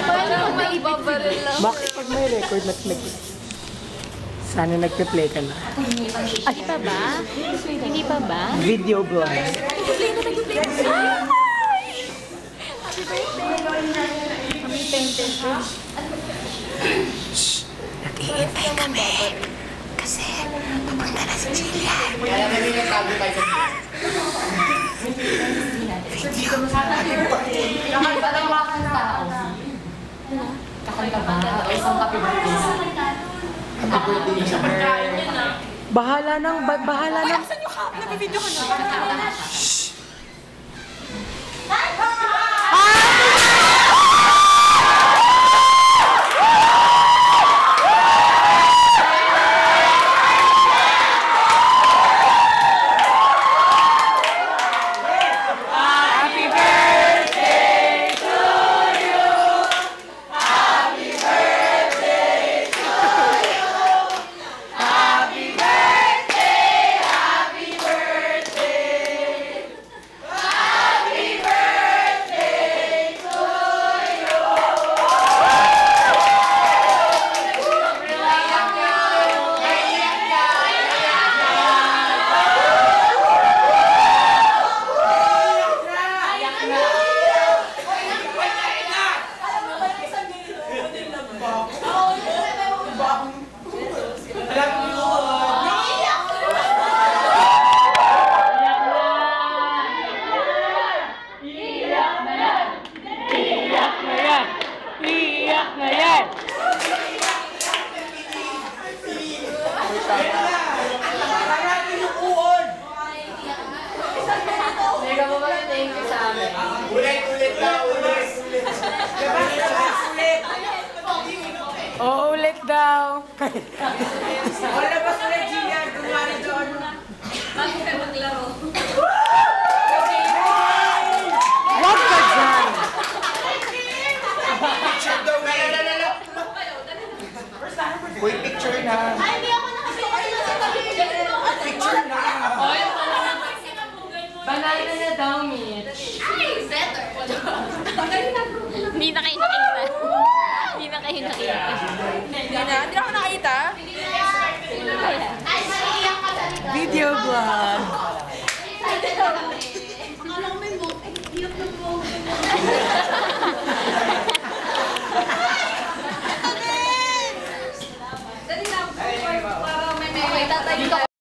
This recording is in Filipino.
Parang maibabaril lang. Bakit pag may record sana nagpe-play ka na? Ay, pa ba? Hindi pa ba? Video vlog. Nag-play na. Happy birthday! Kami painted. Nag-iintay kami. Kasi papunta na si Jillian. Video. Kakanta ng mga tao. Kakanta ba? O isang happy birthday. Happy birthday sa pagkain niya na. Bahala nang. Ay, asan yung cup? Nag-video ka na. Ulit na, ulit. Oo, ulit daw. Wala ba sila, Gina? Kunwari doon. Bakit kayo maglaro? Wag ka dyan. Picture daw eh. Uy, picture na. Ay, hindi ako nakapicture sa tabi. Picture na. Banana na daw, Mitch. Ay, better. Hindi na kayo nakita. Hindi na kayo nakita. Hindi ako nakita. Ay, maiiyak ka sa likod. Video vlog. Akala ko may book. Ay, iyak na po.